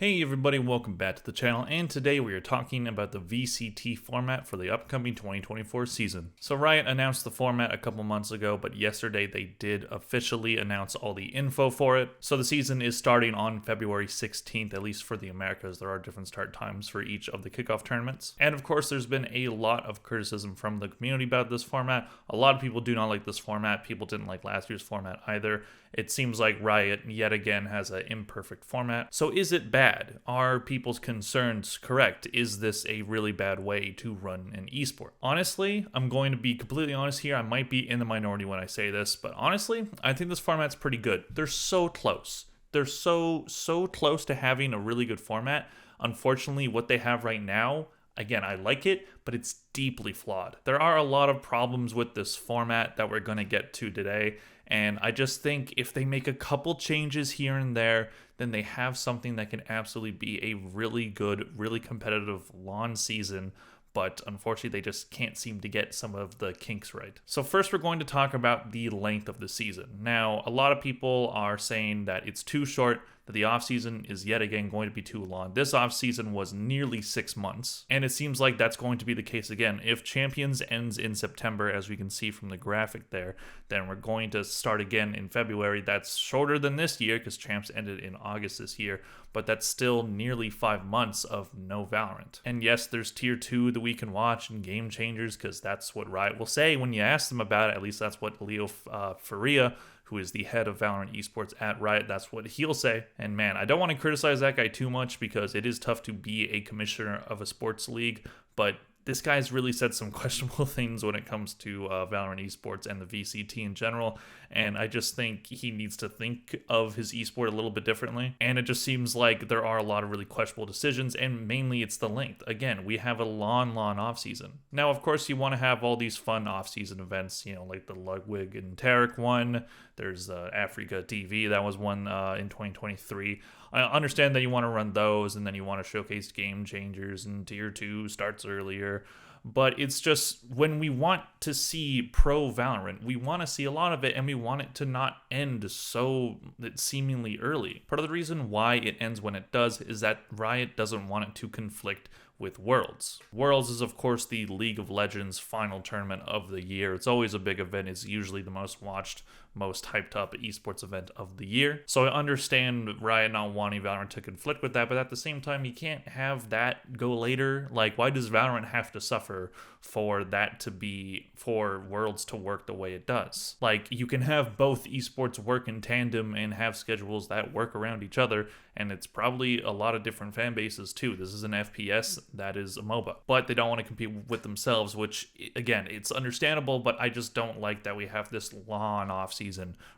Hey everybody, welcome back to the channel, and today we are talking about the VCT format for the upcoming 2024 season. So Riot announced the format a couple months ago, but yesterday they did officially announce all the info for it. So the season is starting on February 16th, at least for the Americas. There are different start times for each of the kickoff tournaments. And of course, there's been a lot of criticism from the community about this format. A lot of people do not like this format. People didn't like last year's format either. It seems like Riot yet again has an imperfect format. So is it bad? Are people's concerns correct? Is this a really bad way to run an esport? Honestly, I'm going to be completely honest here. I might be in the minority when I say this, but honestly, I think this format's pretty good. They're so close. They're so close to having a really good format. Unfortunately, what they have right now, again, I like it, but it's deeply flawed. There are a lot of problems with this format that we're going to get to today, and I just think if they make a couple changes here and there, then they have something that can absolutely be a really good, really competitive LAN season. But unfortunately, they just can't seem to get some of the kinks right. So first, we're going to talk about the length of the season. Now, a lot of people are saying that it's too short, that the offseason is yet again going to be too long. This offseason was nearly 6 months, and it seems like that's going to be the case again. If Champions ends in September, as we can see from the graphic there, then we're going to start again in February. That's shorter than this year because Champs ended in August this year, but that's still nearly 5 months of no Valorant. And yes, there's Tier 2 that we can watch and Game Changers because that's what Riot will say when you ask them about it. At least that's what Leo Faria, who is the head of Valorant Esports at Riot, that's what he'll say. And man, I don't want to criticize that guy too much because it is tough to be a commissioner of a sports league, but this guy's really said some questionable things when it comes to Valorant Esports and the VCT in general, and I just think he needs to think of his esport a little bit differently. And it just seems like there are a lot of really questionable decisions, and mainly it's the length. Again, we have a long offseason. Now, of course, you want to have all these fun off-season events, like the Ludwig and Tarek one. There's Africa TV, that was one in 2023. I understand that you want to run those, and then you want to showcase Game Changers, and Tier 2 starts earlier. But it's just, when we want to see pro Valorant, we want to see a lot of it, and we want it to not end so seemingly early. Part of the reason why it ends when it does is that Riot doesn't want it to conflict with Worlds. Worlds is, of course, the League of Legends final tournament of the year. It's always a big event. It's usually the most watched, most hyped up esports event of the year. So I understand Riot not wanting Valorant to conflict with that, but at the same time, you can't have that go later. Like, why does Valorant have to suffer for that to be, for Worlds to work the way it does? Like, you can have both esports work in tandem and have schedules that work around each other, and it's probably a lot of different fan bases too. This is an FPS, that is a MOBA. But they don't want to compete with themselves, which, again, it's understandable, but I just don't like that we have this long off-season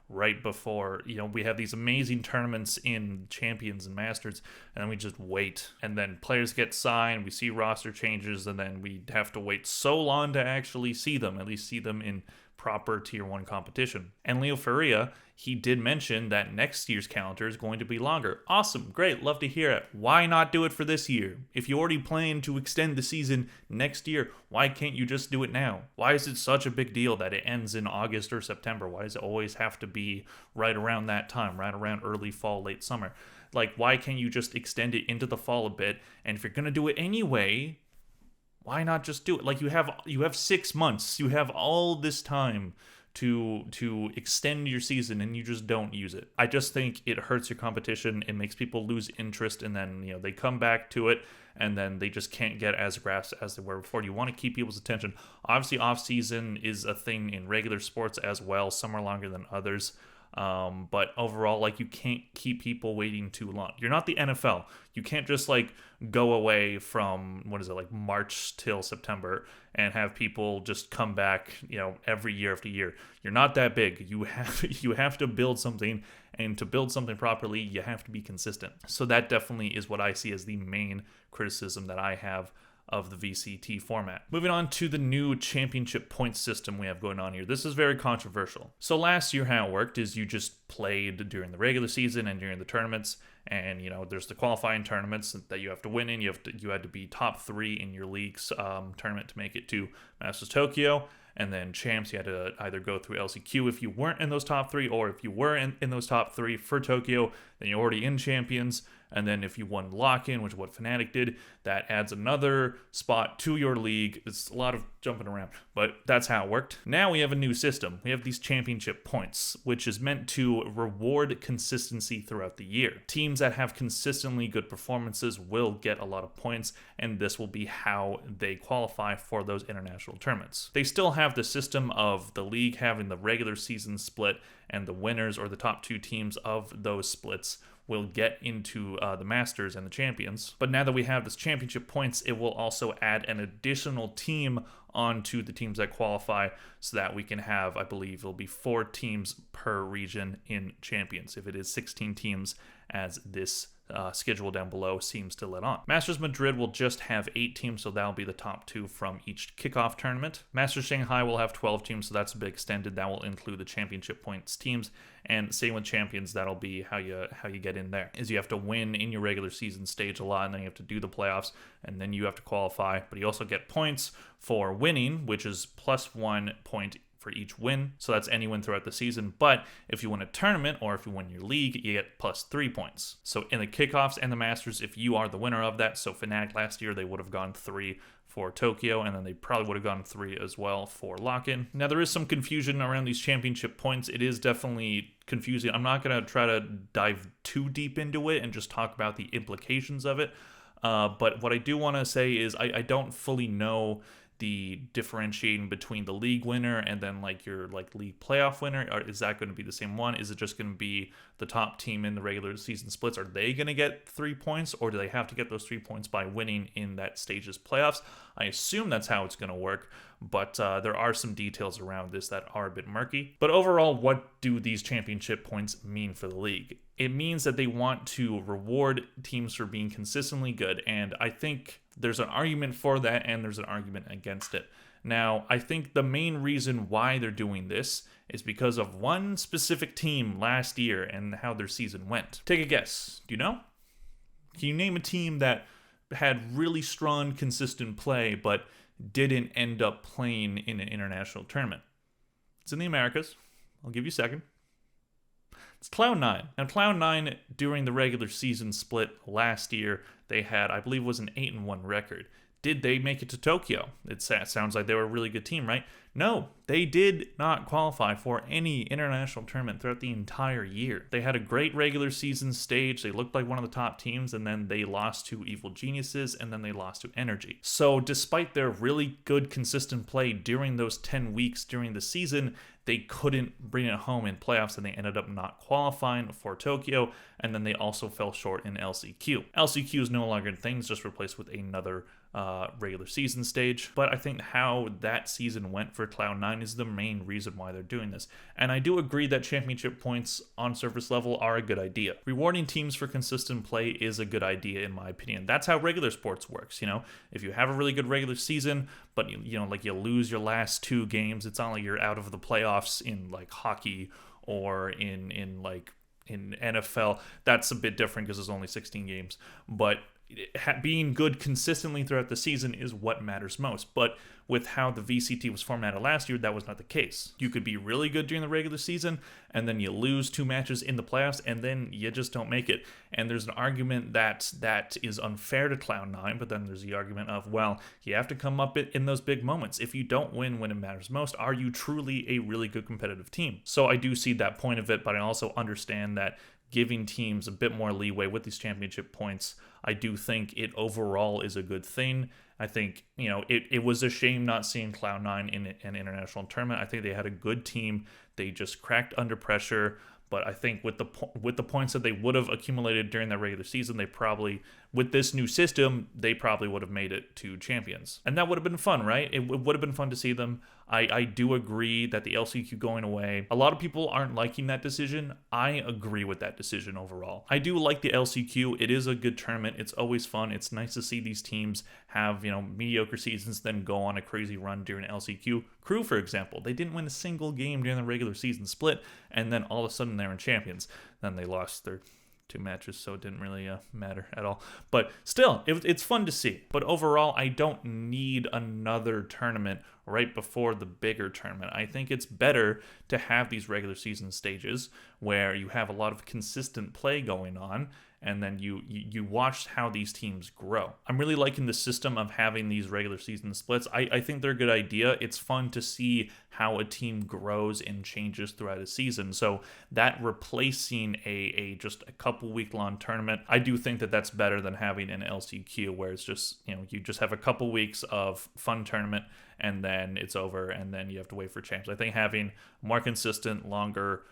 right before, we have these amazing tournaments in Champions and Masters, and then we just wait. And then players get signed, we see roster changes, and then we have to wait so long to actually see them, at least see them in proper Tier 1 competition. And Leo Faria, he did mention that next year's calendar is going to be longer. Awesome, great, love to hear it. Why not do it for this year? If you already plan to extend the season next year, why can't you just do it now? Why is it such a big deal that it ends in August or September? Why does it always have to be right around that time, right around early fall, late summer? Like, why can't you just extend it into the fall a bit? And if you're going to do it anyway, why not just do it? Like, you have 6 months. You have all this time to extend your season, and you just don't use it. I just think it hurts your competition. It makes people lose interest, and then they come back to it, and then they just can't get as grasped as they were before. You want to keep people's attention. Obviously, off season is a thing in regular sports as well. Some are longer than others. But overall, like, you can't keep people waiting too long. You're not the NFL. You can't just go away from, March till September and have people just come back, every year after year. You're not that big. You have to build something, and to build something properly, you have to be consistent. So that definitely is what I see as the main criticism that I have of the VCT format. Moving on to the new championship point system we have going on here. This is very controversial. So last year, how it worked is you just played during the regular season and during the tournaments, and there's the qualifying tournaments that you have to win in. You had to be top 3 in your league's tournament to make it to Masters Tokyo. And then Champs, you had to either go through LCQ if you weren't in those top 3, or if you were in those top 3 for Tokyo, then you're already in Champions. And then if you won lock-in, which is what Fnatic did, that adds another spot to your league. It's a lot of jumping around, but that's how it worked. Now we have a new system. We have these championship points, which is meant to reward consistency throughout the year. Teams that have consistently good performances will get a lot of points, and this will be how they qualify for those international tournaments. They still have the system of the league having the regular season split, and the winners or the top 2 teams of those splits will get into the Masters and the Champions. But now that we have this championship points, it will also add an additional team onto the teams that qualify, so that we can have, I believe it'll be 4 teams per region in Champions, if it is 16 teams as this schedule down below seems to let on. Masters Madrid will just have 8 teams, so that'll be the top 2 from each kickoff tournament. Masters Shanghai will have 12 teams, so that's a bit extended. That will include the championship points teams, and same with champions. That'll be how you get in there. Is you have to win in your regular season stage a lot, and then you have to do the playoffs, and then you have to qualify. But you also get points for winning, which is +1 point for each win, so that's any win throughout the season. But if you win a tournament or if you win your league, you get +3 points. So in the kickoffs and the Masters, if you are the winner of that, so Fnatic last year, they would have gone 3 for Tokyo, and then they probably would have gone 3 as well for lock-in. Now, there is some confusion around these championship points. It is definitely confusing. I'm not going to try to dive too deep into it and just talk about the implications of it, but what I do want to say is I don't fully know the differentiating between the league winner and then like your league playoff winner. Or is that going to be the same one? Is it just going to be the top team in the regular season splits? Are they going to get 3 points, or do they have to get those 3 points by winning in that stage's playoffs? I assume that's how it's going to work, but there are some details around this that are a bit murky. But overall, what do these championship points mean for the league? It means that they want to reward teams for being consistently good, and I think there's an argument for that and there's an argument against it. Now, I think the main reason why they're doing this is because of one specific team last year and how their season went. Take a guess. Do you know? Can you name a team that had really strong, consistent play but didn't end up playing in an international tournament? It's in the Americas. I'll give you a second. It's Cloud9. Now, Cloud9, during the regular season split last year, they had, I believe it was an 8-1 record. Did they make it to Tokyo? It sounds like they were a really good team, right? No, they did not qualify for any international tournament throughout the entire year. They had a great regular season stage. They looked like one of the top teams, and then they lost to Evil Geniuses, and then they lost to Energy. So despite their really good, consistent play during those 10 weeks during the season, they couldn't bring it home in playoffs, and they ended up not qualifying for Tokyo, and then they also fell short in LCQ. LCQ is no longer a thing, it's just replaced with another regular season stage. But I think how that season went for Cloud9 is the main reason why they're doing this. And I do agree that championship points on surface level are a good idea. Rewarding teams for consistent play is a good idea, in my opinion. That's how regular sports works. If you have a really good regular season, but you lose your last 2 games, it's not like you're out of the playoffs in like hockey or in NFL. That's a bit different because there's only 16 games. But being good consistently throughout the season is what matters most. But with how the VCT was formatted last year, that was not the case. You could be really good during the regular season, and then you lose 2 matches in the playoffs, and then you just don't make it. And there's an argument that is unfair to Cloud9, but then there's the argument of, well, you have to come up in those big moments. If you don't win when it matters most, are you truly a really good competitive team? So I do see that point of it, but I also understand that giving teams a bit more leeway with these championship points, I do think it overall is a good thing. I think, it was a shame not seeing Cloud9 in an international tournament. I think they had a good team. They just cracked under pressure. But I think with the points that they would have accumulated during that regular season, they probably, with this new system, they probably would have made it to champions. And that would have been fun, right? It would have been fun to see them. I do agree that the LCQ going away, a lot of people aren't liking that decision. I agree with that decision overall. I do like the LCQ. It is a good tournament. It's always fun. It's nice to see these teams have, mediocre seasons, then go on a crazy run during LCQ. Crew, for example, they didn't win a single game during the regular season split, and then all of a sudden they're in champions. Then they lost their 2 matches, so it didn't really matter at all. But still, it's fun to see. But overall, I don't need another tournament right before the bigger tournament. I think it's better to have these regular season stages where you have a lot of consistent play going on, and then you watch how these teams grow. I'm really liking the system of having these regular season splits. I think they're a good idea. It's fun to see how a team grows and changes throughout a season. So that replacing a just a couple week long tournament, I do think that that's better than having an LCQ where it's just, you just have a couple weeks of fun tournament and then it's over and then you have to wait for champs. I think having more consistent, longer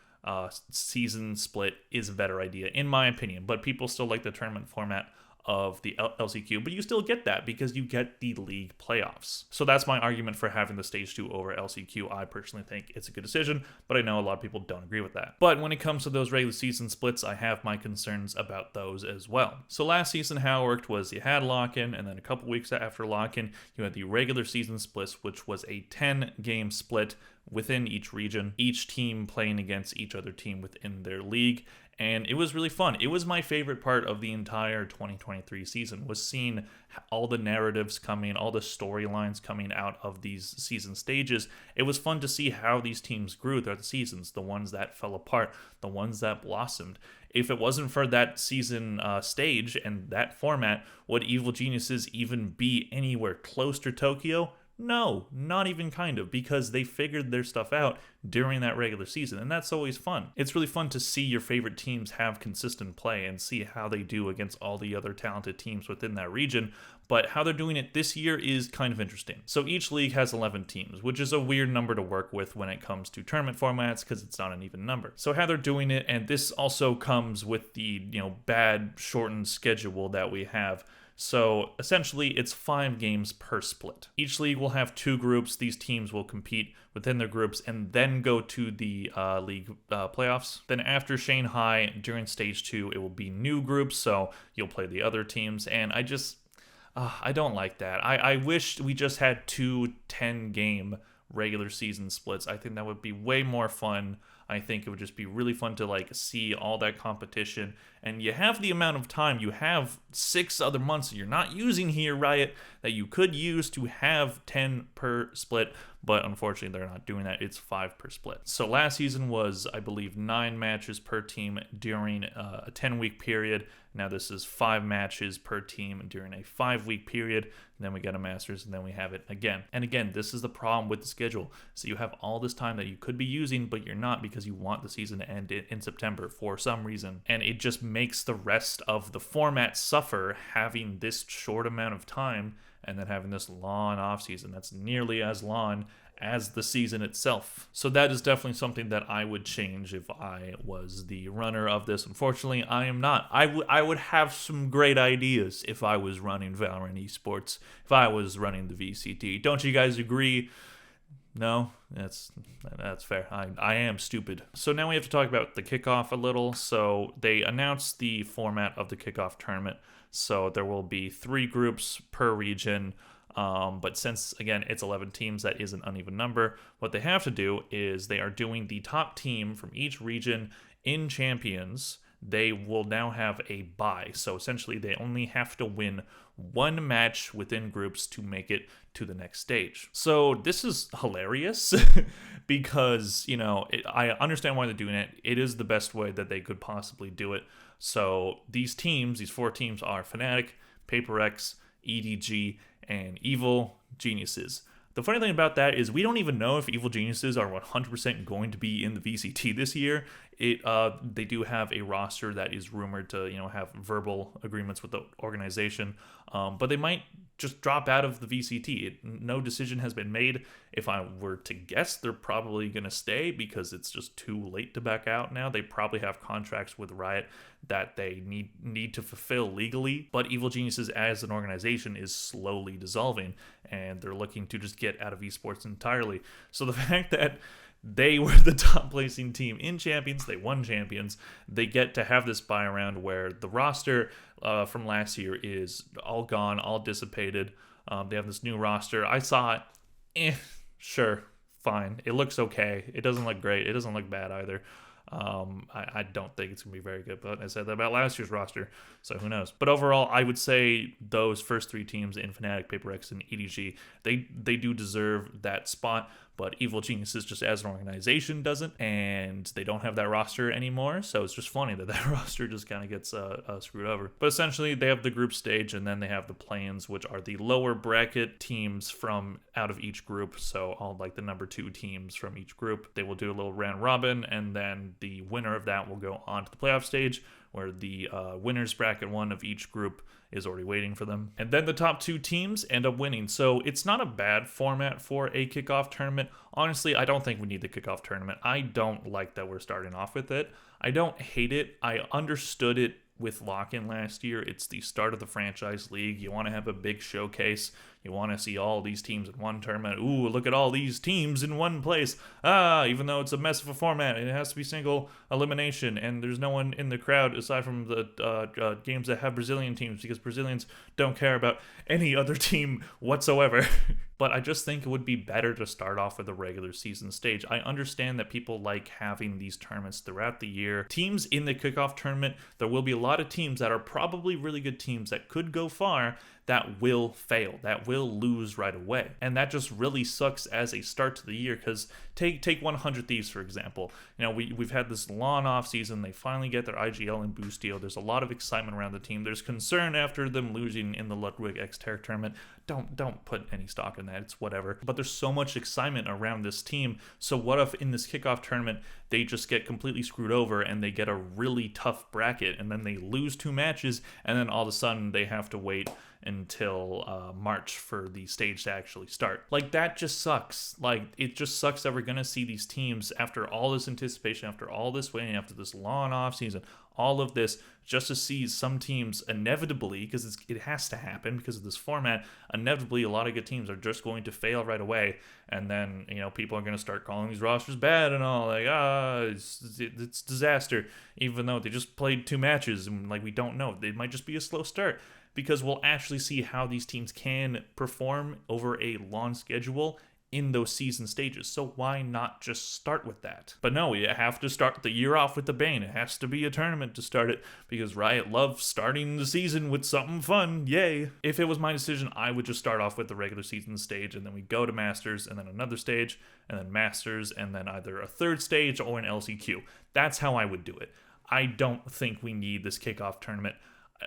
season split is a better idea in my opinion, but people still like the tournament format of the LCQ, but you still get that because you get the league playoffs. So that's my argument for having the stage 2 over LCQ. I personally think it's a good decision, but I know a lot of people don't agree with that. But when it comes to those regular season splits, I have my concerns about those as well. So last season, how it worked was you had lock-in, and then a couple weeks after lock-in, you had the regular season splits, which was a 10-game split within each region, each team playing against each other team within their league. And it was really fun. It was my favorite part of the entire 2023 season, was seeing all the narratives coming, all the storylines coming out of these season stages. It was fun to see how these teams grew throughout the seasons, the ones that fell apart, the ones that blossomed. If it wasn't for that season stage and that format, would Evil Geniuses even be anywhere close to Tokyo? No, not even kind of, because they figured their stuff out during that regular season, and that's always fun. It's really fun to see your favorite teams have consistent play and see how they do against all the other talented teams within that region, but how they're doing it this year is kind of interesting. So each league has 11 teams, which is a weird number to work with when it comes to tournament formats because it's not an even number. So how they're doing it, and this also comes with the bad shortened schedule that we have. So essentially, it's 5 games per split. Each league will have 2 groups. These teams will compete within their groups and then go to the league playoffs. Then after Shanghai, during stage 2, it will be new groups, so you'll play the other teams. And I don't like that. I wish we just had 2 10-game regular season splits. I think that would be way more fun. I think it would just be really fun to see all that competition. And you have the amount of time. You have 6 other months that you're not using here, Riot, that you could use to have 10 per split. But unfortunately, they're not doing that. It's 5 per split. So last season was, I believe, 9 matches per team during a 10-week period. Now this is 5 matches per team during a 5-week period. And then we get a Masters, and then we have it again. And again, this is the problem with the schedule. So you have all this time that you could be using, but you're not because you want the season to end in September for some reason. And it just makes the rest of the format suffer having this short amount of time and then having this long offseason that's nearly as long as the season itself. So that is definitely something that I would change if I was the runner of this. Unfortunately, I am not. I would have some great ideas if I was running Valorant Esports, if I was running the VCT. Don't you guys agree? No, that's fair. I am stupid. So now we have to talk about the Kickoff a little. So they announced the format of the Kickoff tournament. So there will be 3 groups per region. But since, again, it's 11 teams, that is an uneven number. What they have to do is they are doing the top team from each region in Champions. They will now have a bye. So essentially, they only have to win 1 match within groups to make it to the next stage. So this is hilarious because, I understand why they're doing it. It is the best way that they could possibly do it. So these 4 teams are Fnatic, PaperX, EDG, and Evil Geniuses. The funny thing about that is we don't even know if Evil Geniuses are 100% going to be in the VCT this year. They do have a roster that is rumored to, have verbal agreements with the organization, but they might just drop out of the VCT. No decision has been made. If I were to guess, they're probably going to stay because it's just too late to back out now. They probably have contracts with Riot that they need to fulfill legally, but Evil Geniuses as an organization is slowly dissolving, and they're looking to just get out of esports entirely. So the fact that they were the top placing team in Champions, they won Champions, they get to have this buy around where the roster from last year is all gone, all dissipated. They have this new roster. I saw it, sure, fine. It looks okay. It doesn't look great. It doesn't look bad either. I don't think it's going to be very good, but I said that about last year's roster, so who knows. But overall, I would say those first 3 teams in Fnatic, PaperX, and EDG, they do deserve that spot. but Evil Geniuses just as an organization doesn't, and they don't have that roster anymore. So it's just funny that roster just kind of gets screwed over. But essentially, they have the group stage, and then they have the play-ins, which are the lower bracket teams from out of each group. So all like the number 2 teams from each group. They will do a little round robin, and then the winner of that will go on to the playoff stage, where the winners bracket 1 of each group is already waiting for them. And then the top 2 teams end up winning. So it's not a bad format for a kickoff tournament. Honestly, I don't think we need the kickoff tournament. I don't like that we're starting off with it. I don't hate it. I understood it with lock-in last year. It's the start of the franchise league. You want to have a big showcase. You want to see all these teams in one tournament. Ooh, look at all these teams in one place. Even though it's a mess of a format, it has to be single elimination, and there's no one in the crowd aside from the games that have Brazilian teams, because Brazilians don't care about any other team whatsoever. But I just think it would be better to start off with a regular season stage. I understand that people like having these tournaments throughout the year. Teams in the kickoff tournament, there will be a lot of teams that are probably really good teams that could go far that will fail, that will lose right away. And that just really sucks as a start to the year, because take 100 Thieves, for example. You know, we've had this long off season. They finally get their IGL and boost deal. There's a lot of excitement around the team. There's concern after them losing in the Ludwig X Terror tournament. Don't put any stock in that. It's whatever. But there's so much excitement around this team. So what if in this kickoff tournament they just get completely screwed over and they get a really tough bracket, and then they lose 2 matches, and then all of a sudden they have to wait until March for the stage to actually start. Like, that just sucks. Like, it just sucks that we're gonna see these teams, after all this anticipation, after all this waiting, after this long off season, all of this, just to see some teams inevitably, because it has to happen because of this format, inevitably a lot of good teams are just going to fail right away, and then, you know, people are going to start calling these rosters bad and all, like, it's disaster, even though they just played 2 matches, and like, we don't know, it might just be a slow start, because we'll actually see how these teams can perform over a long schedule in those season stages. So why not just start with that? But no, you have to start the year off with a bang. It has to be a tournament to start it, because Riot loves starting the season with something fun. Yay. If it was my decision, I would just start off with the regular season stage, and then we go to Masters, and then another stage, and then Masters, and then either a 3rd stage or an LCQ. That's how I would do it. I don't think we need this kickoff tournament.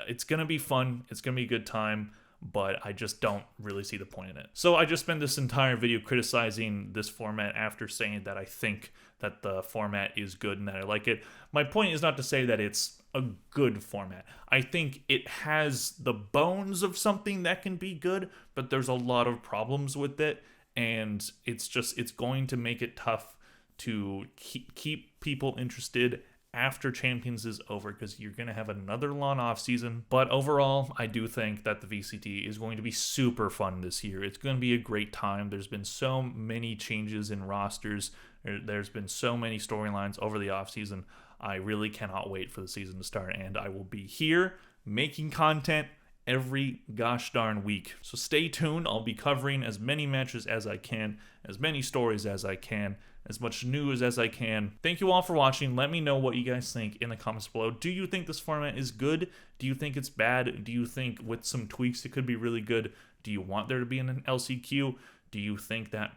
It's going to be fun. It's going to be a good time, but I just don't really see the point in it. So I just spent this entire video criticizing this format after saying that I think that the format is good and that I like it. My point is not to say that it's a good format. I think it has the bones of something that can be good, but there's a lot of problems with it, and it's going to make it tough to keep people interested after Champions is over, because you're going to have another long off season. But overall, I do think that the VCT is going to be super fun this year. It's going to be a great time. There's been so many changes in rosters. There's been so many storylines over the off season. I really cannot wait for the season to start, and I will be here making content every gosh darn week. So stay tuned. I'll be covering as many matches as I can, as many stories as I can, as much news as I can. Thank you all for watching. Let me know what you guys think in the comments below. Do you think this format is good? Do you think it's bad? Do you think with some tweaks it could be really good? Do you want there to be an LCQ? Do you think that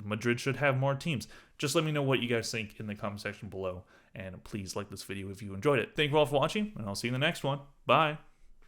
Madrid should have more teams? Just let me know what you guys think in the comment section below, and please like this video if you enjoyed it. Thank you all for watching, and I'll see you in the next one. Bye.